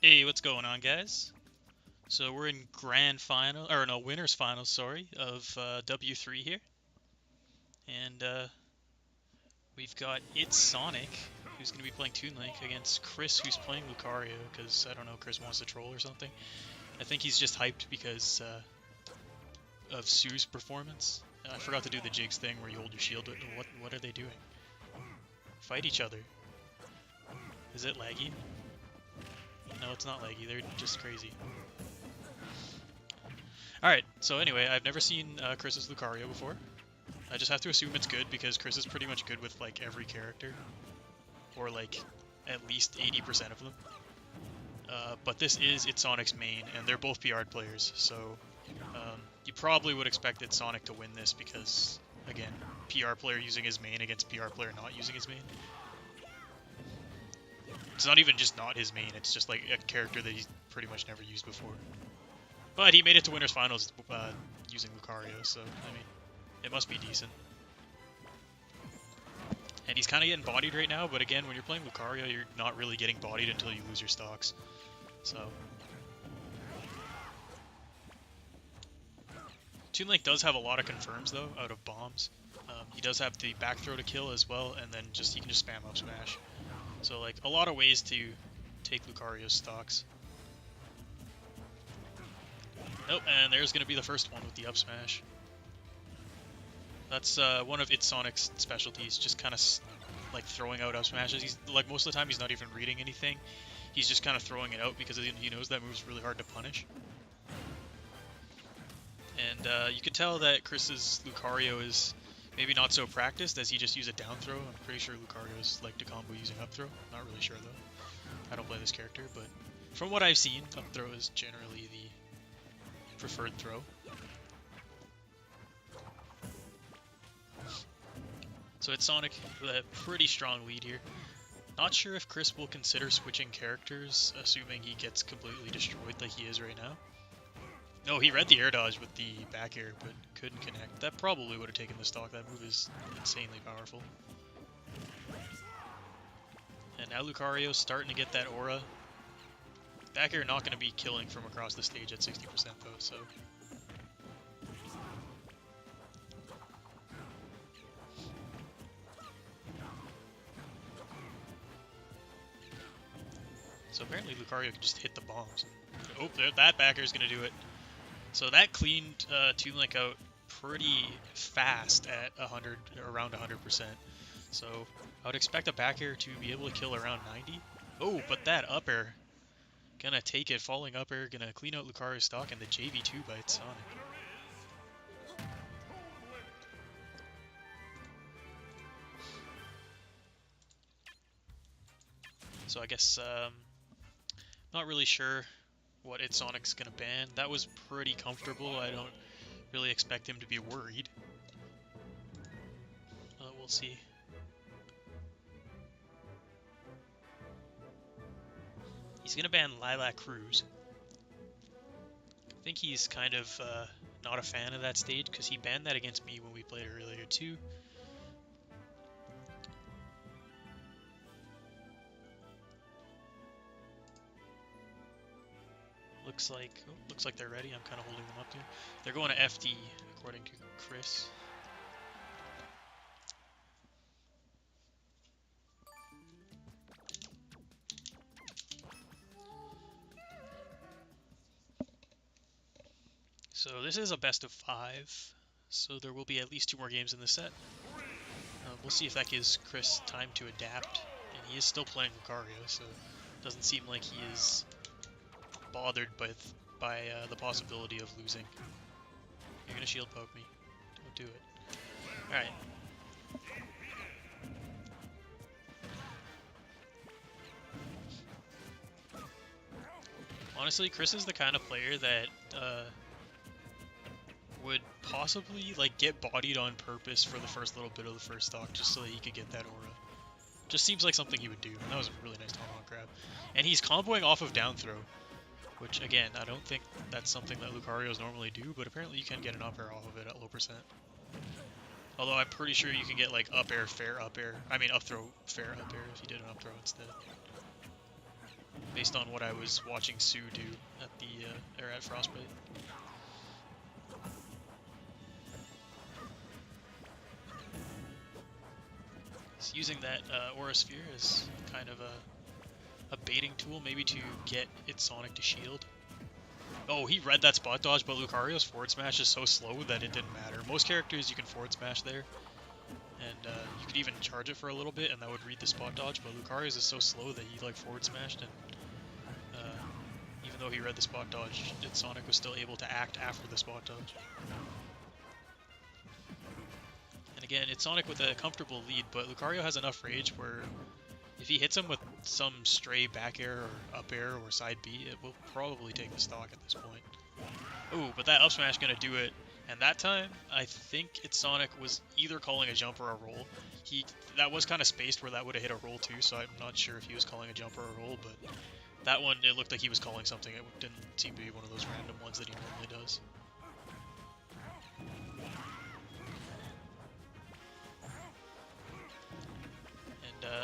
Hey, what's going on, guys? So we're in winners finals, sorry, of W3 here, and we've got ItsSonic, who's going to be playing Toon Link, against Chris, who's playing Lucario, because I don't know, Chris wants to troll or something. I think he's just hyped because of Sue's performance. I forgot to do the jigs thing where you hold your shield. What are they doing? Fight each other. Is it laggy? No, it's not laggy. They're just crazy. Alright, so anyway, I've never seen Chris's Lucario before. I just have to assume it's good because Chris is pretty much good with like every character, or like at least 80% of them. But this is ItsSonic's main, and they're both PR'd players, so you probably would expect ItsSonic to win this because, again, PR player using his main against PR player not using his main. It's not even just not his main, it's just like a character that he's pretty much never used before. But he made it to winners finals using Lucario, so, I mean, it must be decent. And he's kind of getting bodied right now, but again, when you're playing Lucario, you're not really getting bodied until you lose your stocks. So, Toon Link does have a lot of confirms, though, out of bombs. He does have the back throw to kill as well, and then he can just spam up smash. So, like, a lot of ways to take Lucario's stocks. Nope, and there's going to be the first one with the up smash. That's one of ItsSonic's specialties, just kind of like throwing out up smashes. He's like, most of the time he's not even reading anything. He's just kind of throwing it out because he knows that move's really hard to punish. And you can tell that Chris's Lucario is maybe not so practiced as he just used a down throw. I'm pretty sure Lucario's like to combo using up throw. Not really sure though. I don't play this character, but from what I've seen, up throw is generally the preferred throw. So ItsSonic with a pretty strong lead here. Not sure if Chris will consider switching characters, assuming he gets completely destroyed like he is right now. No, he read the air dodge with the back air, but couldn't connect. That probably would have taken the stock. That move is insanely powerful. And now Lucario's starting to get that aura. Back air not going to be killing from across the stage at 60% though, so... So apparently Lucario can just hit the bombs. Oh, that back air is going to do it. So that cleaned Toon Link out pretty fast at around 100%. So I would expect a back air to be able to kill around 90. Oh, but that up air, gonna take it. Falling up air, gonna clean out Lucario's stock, and the JV2 by ItsSonic. So I guess, not really sure what ItsSonic's gonna ban. That was pretty comfortable. I don't really expect him to be worried. We'll see. He's gonna ban Lilac Cruz. I think he's kind of not a fan of that stage because he banned that against me when we played earlier too. Looks like they're ready. I'm kind of holding them up here. They're going to FD according to Chris. So this is a best of 5, so there will be at least 2 more games in the set. We'll see if that gives Chris time to adapt, and he is still playing Lucario, so it doesn't seem like he is bothered by the possibility of losing. You're gonna shield poke me. Don't do it. Alright. Honestly, Chris is the kind of player that would possibly like get bodied on purpose for the first little bit of the first stock just so that he could get that aura. Just seems like something he would do, and that was a really nice tomahawk grab. And he's comboing off of down throw, which again, I don't think that's something that Lucarios normally do, but apparently you can get an up air off of it at low percent. Although I'm pretty sure you can get like up air, fair up air. I mean up throw, fair up air if you did an up throw instead. based on what I was watching Sue do at the or at Frostbite. He's using that Aura Sphere as kind of a baiting tool, maybe to get ItsSonic to shield. Oh, he read that spot dodge, but Lucario's forward smash is so slow that it didn't matter. Most characters you can forward smash there, and you could even charge it for a little bit, and that would read the spot dodge, but Lucario's is so slow that he like forward smashed, and even though he read the spot dodge, ItsSonic was still able to act after the spot dodge. And again, ItsSonic with a comfortable lead, but Lucario has enough rage where if he hits him with some stray back air or up air or side B, it will probably take the stock at this point. Ooh, but that up smash gonna do it. And that time, I think ItsSonic was either calling a jump or a roll. That was kind of spaced where that would have hit a roll too, so I'm not sure if he was calling a jump or a roll, but that one, it looked like he was calling something. It didn't seem to be one of those random ones that he normally does.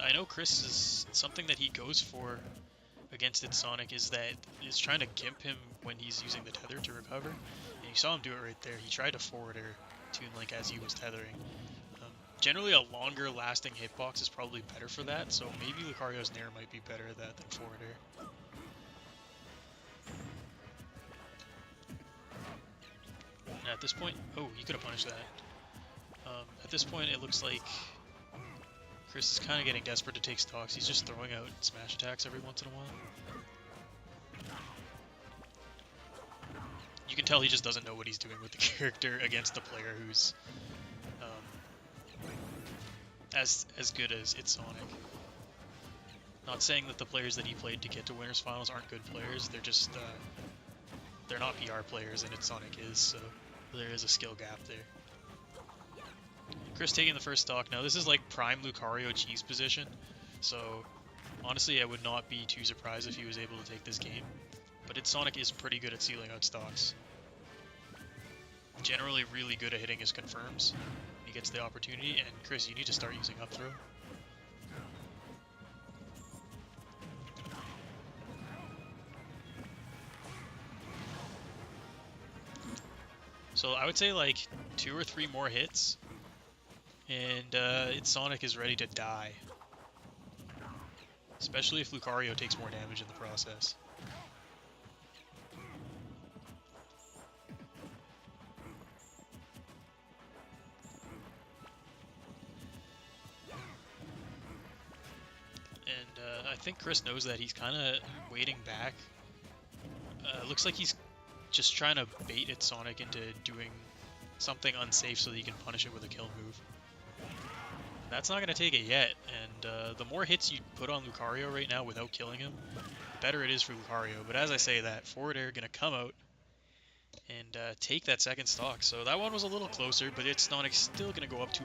I know Chris is something that he goes for against ItsSonic is that he's trying to gimp him when he's using the tether to recover. And you saw him do it right there. He tried to forward air Toon Link as he was tethering. Generally, a longer lasting hitbox is probably better for that, so maybe Lucario's Nair might be better at that than forward air. And at this point, oh, he could have punished that. At this point, it looks like Chris is kind of getting desperate to take stocks. He's just throwing out smash attacks every once in a while. You can tell he just doesn't know what he's doing with the character against a player who's as good as ItsSonic. Not saying that the players that he played to get to Winners Finals aren't good players. They're just they're not PR players, and ItsSonic is, so there is a skill gap there. Chris taking the first stock. Now this is like prime Lucario cheese position, so honestly I would not be too surprised if he was able to take this game. But ItsSonic is pretty good at sealing out stocks. Generally really good at hitting his confirms. He gets the opportunity, and Chris, you need to start using up throw. So I would say like 2 or 3 more hits, and ItsSonic is ready to die. Especially if Lucario takes more damage in the process. And I think Chris knows that. He's kind of waiting back. Looks like he's just trying to bait ItsSonic into doing something unsafe so that he can punish it with a kill move. That's not going to take it yet, and the more hits you put on Lucario right now without killing him, the better it is for Lucario. But as I say that, forward air going to come out and take that second stock. So that one was a little closer, but ItsSonic's still going to go up 2-0.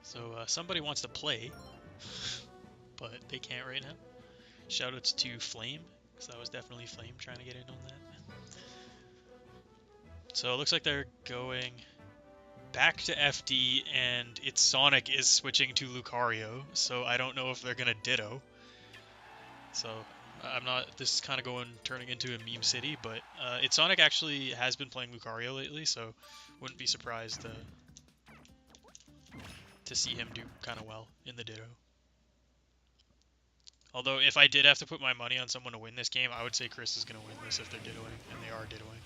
So somebody wants to play, but they can't right now. Shoutouts to Flame, because that was definitely Flame trying to get in on that. So it looks like they're going back to FD, and ItsSonic is switching to Lucario, so I don't know if they're going to ditto. So I'm not, this is kind of turning into a meme city, but ItsSonic actually has been playing Lucario lately, so wouldn't be surprised to see him do kind of well in the ditto. Although, if I did have to put my money on someone to win this game, I would say Chris is going to win this if they're dittoing, and they are dittoing.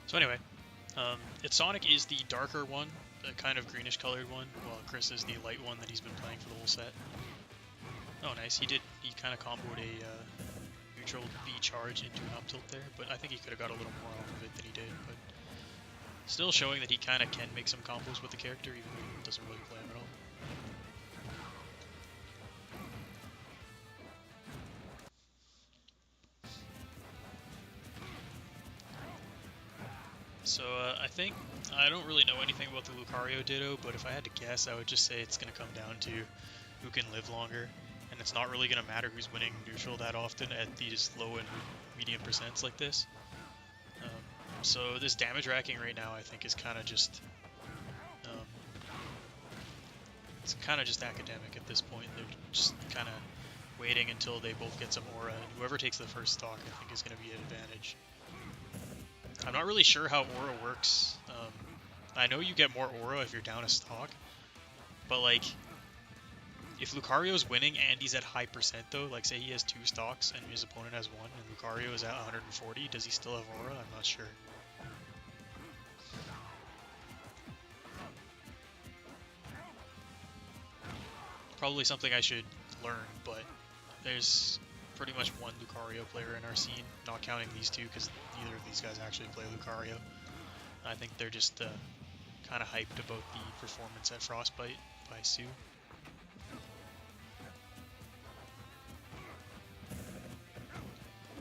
So anyway, ItsSonic is the darker one, the kind of greenish colored one, while Chris is the light one that he's been playing for the whole set. Oh nice, he kind of comboed a neutral B charge into an up tilt there, but I think he could have got a little more off of it than he did. But still showing that he kind of can make some combos with the character, even though he doesn't really play him at all. So I don't really know anything about the Lucario Ditto, but if I had to guess, I would just say it's going to come down to who can live longer, and it's not really going to matter who's winning neutral that often at these low and medium percents like this. So this damage racking right now, I think, is kind of just it's kind of just academic at this point. They're just kind of waiting until they both get some aura, and whoever takes the first stock, I think, is going to be an advantage. I'm not really sure how aura works. I know you get more aura if you're down a stock, but like, if Lucario's winning and he's at high percent though, like say he has 2 stocks and his opponent has 1 and Lucario is at 140, does he still have aura? I'm not sure. Probably something I should learn, but there's pretty much one Lucario player in our scene, not counting these two, because neither of these guys actually play Lucario. I think they're just kind of hyped about the performance at Frostbite by Sue.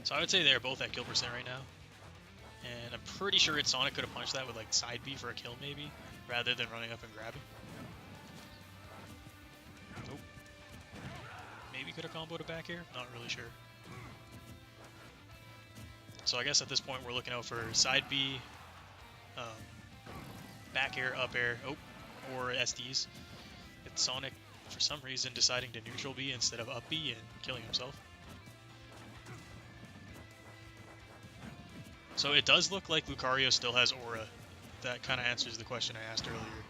So I would say they're both at kill percent right now. And I'm pretty sure ItsSonic could have punched that with like side B for a kill maybe, rather than running up and grabbing. Nope. Maybe could have comboed it back here, not really sure. So I guess at this point we're looking out for side B, back air, up air, or SDs. ItsSonic, for some reason, deciding to neutral B instead of up B and killing himself. So it does look like Lucario still has aura. That kind of answers the question I asked earlier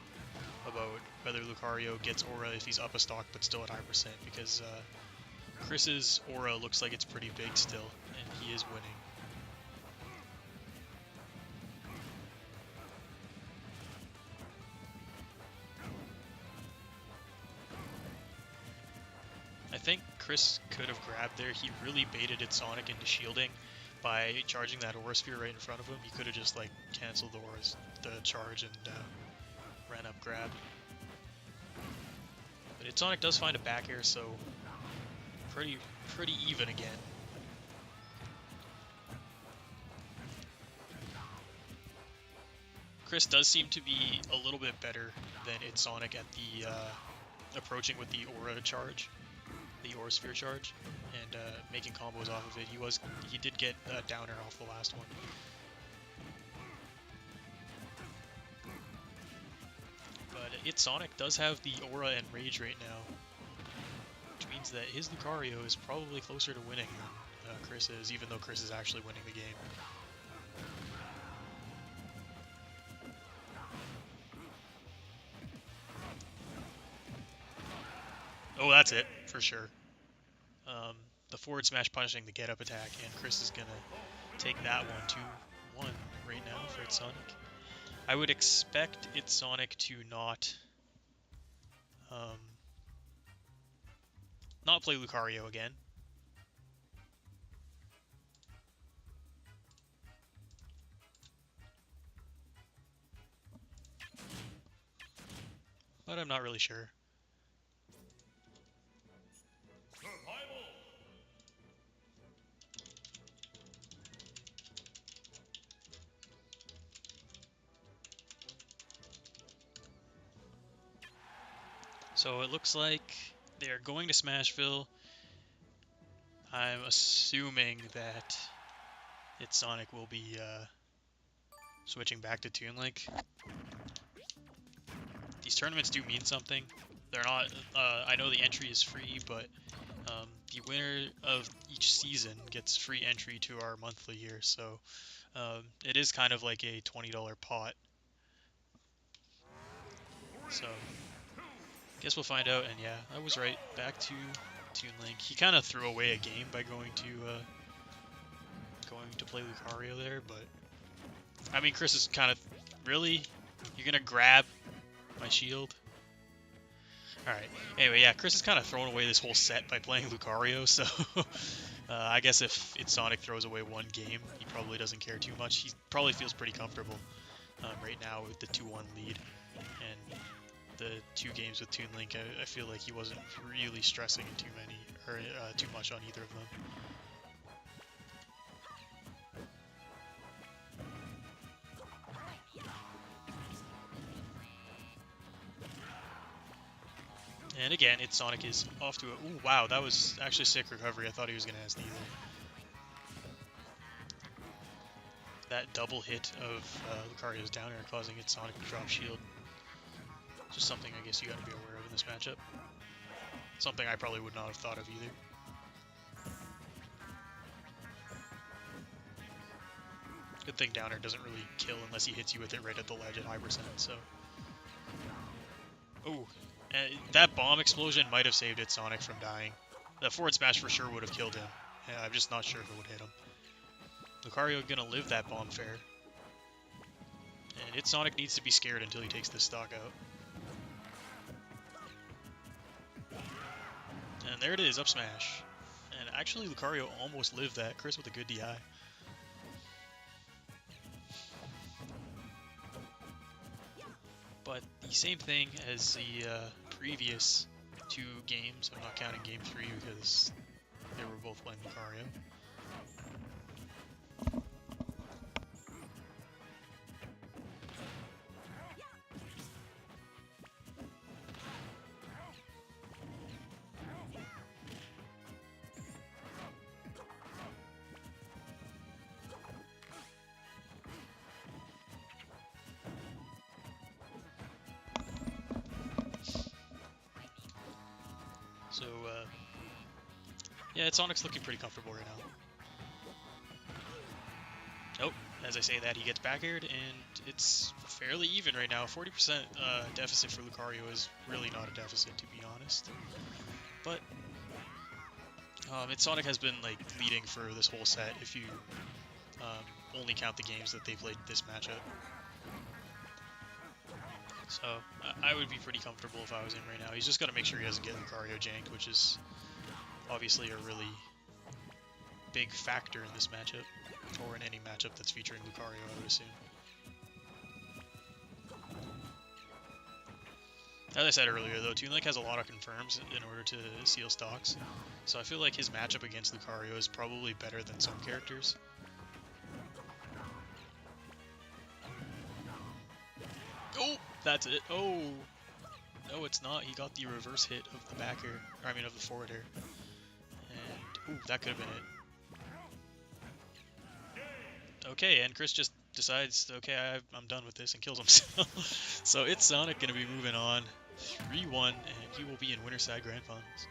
about whether Lucario gets aura if he's up a stock but still at high percent, because Chris's aura looks like it's pretty big still, and he is winning. I think Chris could have grabbed there. He really baited ItsSonic into shielding by charging that aura sphere right in front of him. He could have just like canceled the charge and ran up grab. But ItsSonic does find a back air, so pretty even again. Chris does seem to be a little bit better than ItsSonic at the approaching with the aura charge, the aura sphere charge, and making combos off of it. He did get a downer off the last one. But ItsSonic does have the aura and rage right now, which means that his Lucario is probably closer to winning than Chris is, even though Chris is actually winning the game. Oh, that's it, for sure. The forward smash punishing the get up attack, and Chris is gonna take that one 2-1 right now for ItsSonic. I would expect ItsSonic to not play Lucario again. But I'm not really sure. So it looks like they're going to Smashville. I'm assuming that ItsSonic will be switching back to Toon Link. These tournaments do mean something. They're not, I know the entry is free, but the winner of each season gets free entry to our monthly here, so it is kind of like a $20 pot. So guess we'll find out, and yeah, I was right. Back to Toon Link. He kind of threw away a game by going to play Lucario there, but I mean, Chris is kind of, really? You're gonna grab my shield? Alright. Anyway, yeah, Chris has kind of thrown away this whole set by playing Lucario, so I guess if ItsSonic throws away one game, he probably doesn't care too much. He probably feels pretty comfortable right now with the 2-1 lead. And the 2 games with Toon Link, I feel like he wasn't really stressing too much on either of them. And again, ItsSonic is off to a... Ooh, wow, that was actually sick recovery. I thought he was going to SD there. That double hit of Lucario's down air causing ItsSonic to drop shield. Just something I guess you got to be aware of in this matchup. Something I probably would not have thought of either. Good thing down air doesn't really kill unless he hits you with it right at the ledge at high percent, so... Ooh. That bomb explosion might have saved ItsSonic from dying. That forward smash for sure would have killed him. Yeah, I'm just not sure if it would hit him. Lucario gonna live that bomb fair. And ItsSonic needs to be scared until he takes this stock out. And there it is, up smash. And actually Lucario almost lived that. Chris with a good DI. But the same thing as the previous 2 games. I'm not counting game 3 because they were both playing Lucario. So, yeah, ItsSonic's looking pretty comfortable right now. Oh, as I say that, he gets back aired, and it's fairly even right now. 40% deficit for Lucario is really not a deficit, to be honest. But ItsSonic has been like leading for this whole set if you only count the games that they played this matchup. So I would be pretty comfortable if I was in right now. He's just got to make sure he doesn't get Lucario janked, which is obviously a really big factor in this matchup, or in any matchup that's featuring Lucario, I would assume. As I said earlier, though, Toon Link has a lot of confirms in order to seal stocks, so I feel like his matchup against Lucario is probably better than some characters. Oh, that's it. Oh, no, it's not. He got the reverse hit of the back air, or I mean of the forward air. And, ooh, that could have been it. Okay, and Chris just decides, okay, I'm done with this, and kills himself. So ItsSonic going to be moving on 3-1, and he will be in Winterside Grand Finals.